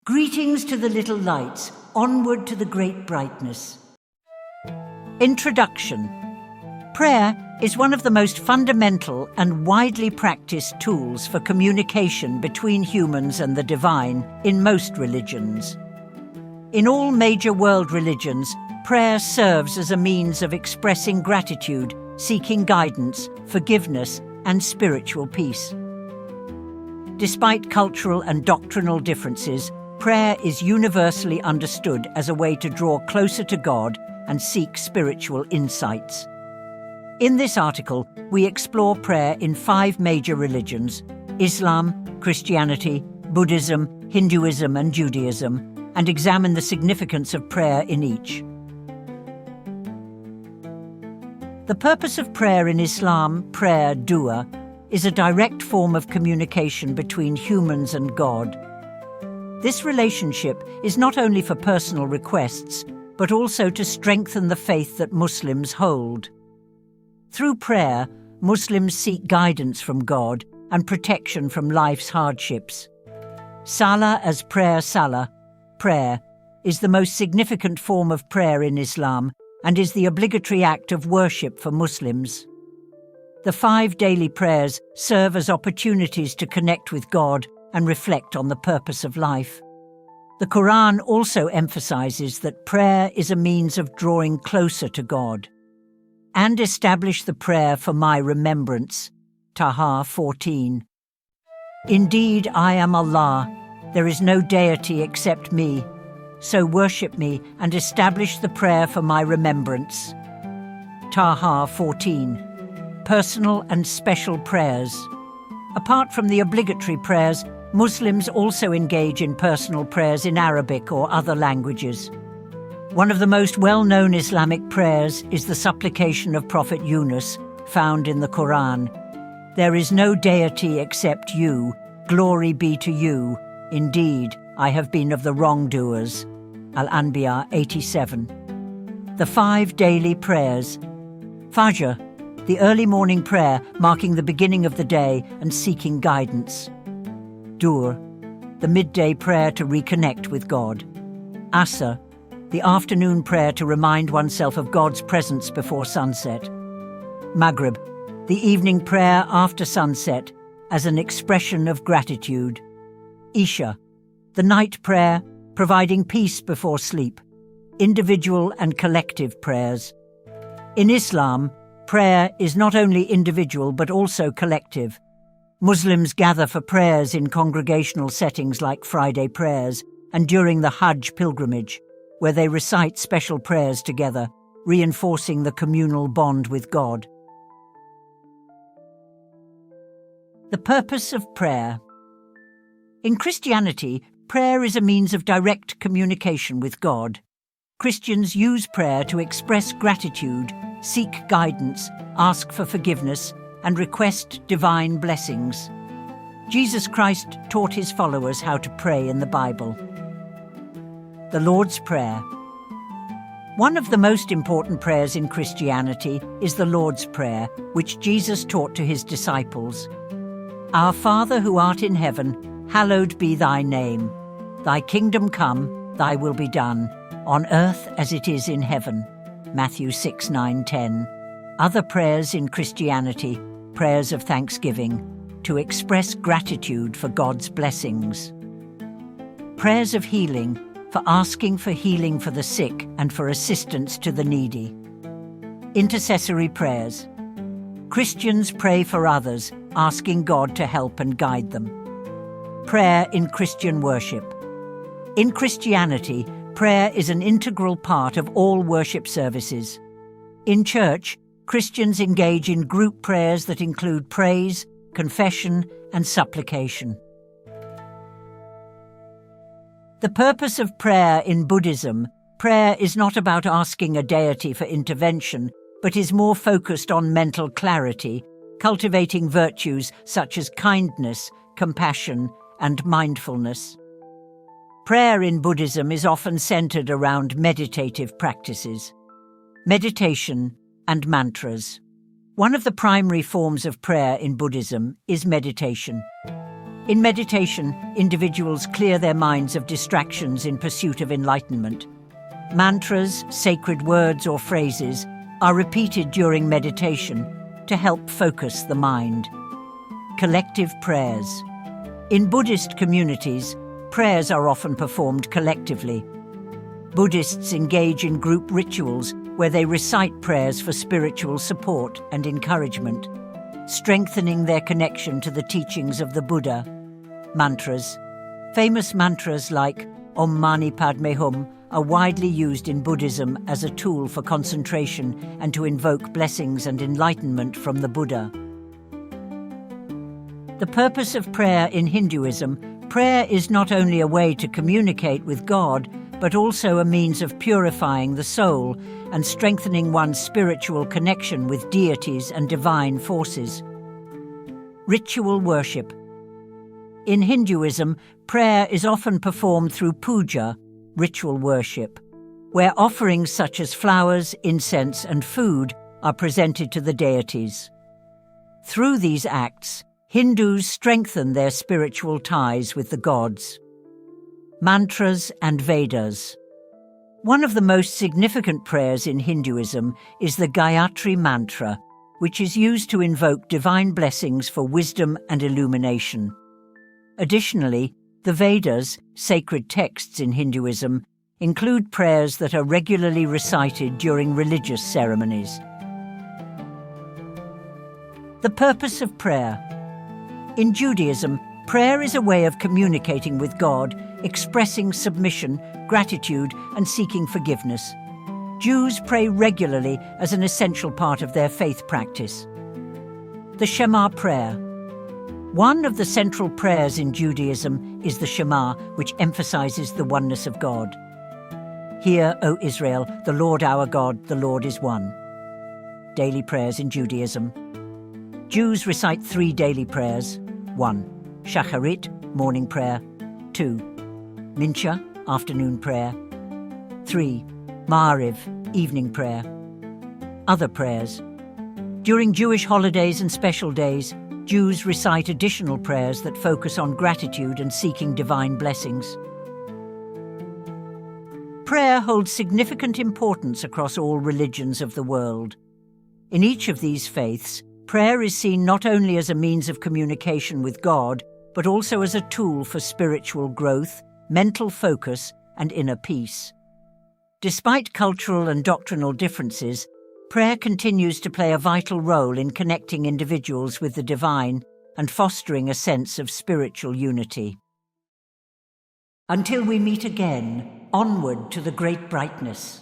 Greetings to the little lights, onward to the great brightness. Introduction. Prayer is one of the most fundamental and widely practiced tools for communication between humans and the divine in most religions. In all major world religions, prayer serves as a means of expressing gratitude, seeking guidance, forgiveness, and spiritual peace. Despite cultural and doctrinal differences, prayer is universally understood as a way to draw closer to God and seek spiritual insights. In this article, we explore prayer in 5 major religions: Islam, Christianity, Buddhism, Hinduism, and Judaism, and examine the significance of prayer in each. The purpose of prayer in Islam, prayer, dua, is a direct form of communication between humans and God. This relationship is not only for personal requests, but also to strengthen the faith that Muslims hold. Through prayer, Muslims seek guidance from God and protection from life's hardships. Salah as prayer, prayer, is the most significant form of prayer in Islam and is the obligatory act of worship for Muslims. The 5 daily prayers serve as opportunities to connect with God and reflect on the purpose of life. The Quran also emphasizes that prayer is a means of drawing closer to God. And establish the prayer for my remembrance. Taha 14. Indeed, I am Allah. There is no deity except me. So worship me and establish the prayer for my remembrance. Taha 14. Personal and special prayers. Apart from the obligatory prayers, Muslims also engage in personal prayers in Arabic or other languages. One of the most well-known Islamic prayers is the supplication of Prophet Yunus, found in the Quran. There is no deity except you. Glory be to you. Indeed, I have been of the wrongdoers. Al-Anbiya 87. The 5 daily prayers. Fajr, the early morning prayer marking the beginning of the day and seeking guidance. Dur, the midday prayer to reconnect with God. Asr, the afternoon prayer to remind oneself of God's presence before sunset. Maghrib, the evening prayer after sunset as an expression of gratitude. Isha, the night prayer providing peace before sleep. Individual and collective prayers. In Islam, prayer is not only individual but also collective. Muslims gather for prayers in congregational settings like Friday prayers and during the Hajj pilgrimage, where they recite special prayers together, reinforcing the communal bond with God. The purpose of prayer. In Christianity, prayer is a means of direct communication with God. Christians use prayer to express gratitude, seek guidance, ask for forgiveness, and request divine blessings. Jesus Christ taught his followers how to pray in the Bible. The Lord's Prayer. One of the most important prayers in Christianity is the Lord's Prayer, which Jesus taught to his disciples. Our Father who art in heaven, hallowed be thy name. Thy kingdom come, thy will be done, on earth as it is in heaven. Matthew 6, 9, 10. Other prayers in Christianity, prayers of thanksgiving, to express gratitude for God's blessings. Prayers of healing, for asking for healing for the sick and for assistance to the needy. Intercessory prayers. Christians pray for others, asking God to help and guide them. Prayer in Christian worship. In Christianity, prayer is an integral part of all worship services. In church, Christians engage in group prayers that include praise, confession, and supplication. The purpose of prayer in Buddhism. Prayer is not about asking a deity for intervention, but is more focused on mental clarity, cultivating virtues such as kindness, compassion, and mindfulness. Prayer in Buddhism is often centered around meditative practices. Meditation and mantras. One of the primary forms of prayer in Buddhism is meditation. In meditation, individuals clear their minds of distractions in pursuit of enlightenment. Mantras, sacred words or phrases, are repeated during meditation to help focus the mind. Collective prayers. In Buddhist communities, prayers are often performed collectively. Buddhists engage in group rituals where they recite prayers for spiritual support and encouragement, strengthening their connection to the teachings of the Buddha. Mantras. Famous mantras like Om Mani Padme Hum are widely used in Buddhism as a tool for concentration and to invoke blessings and enlightenment from the Buddha. The purpose of prayer in Hinduism. Prayer is not only a way to communicate with God, but also a means of purifying the soul and strengthening one's spiritual connection with deities and divine forces. Ritual worship. In Hinduism, prayer is often performed through puja, ritual worship, where offerings such as flowers, incense, and food are presented to the deities. Through these acts, Hindus strengthen their spiritual ties with the gods. Mantras and Vedas. One of the most significant prayers in Hinduism is the Gayatri Mantra, which is used to invoke divine blessings for wisdom and illumination. Additionally, the Vedas, sacred texts in Hinduism, include prayers that are regularly recited during religious ceremonies. The purpose of prayer. In Judaism, prayer is a way of communicating with God, expressing submission, gratitude, and seeking forgiveness. Jews pray regularly as an essential part of their faith practice. The Shema prayer. One of the central prayers in Judaism is the Shema, which emphasizes the oneness of God. Hear, O Israel, the Lord our God, the Lord is one. Daily prayers in Judaism. Jews recite 3 daily prayers. 1. Shacharit, morning prayer. 2. Mincha, afternoon prayer. 3. Ma'ariv, evening prayer. Other prayers. During Jewish holidays and special days, Jews recite additional prayers that focus on gratitude and seeking divine blessings. Prayer holds significant importance across all religions of the world. In each of these faiths, prayer is seen not only as a means of communication with God, but also as a tool for spiritual growth, mental focus, and inner peace. Despite cultural and doctrinal differences, prayer continues to play a vital role in connecting individuals with the divine and fostering a sense of spiritual unity. Until we meet again, onward to the great brightness.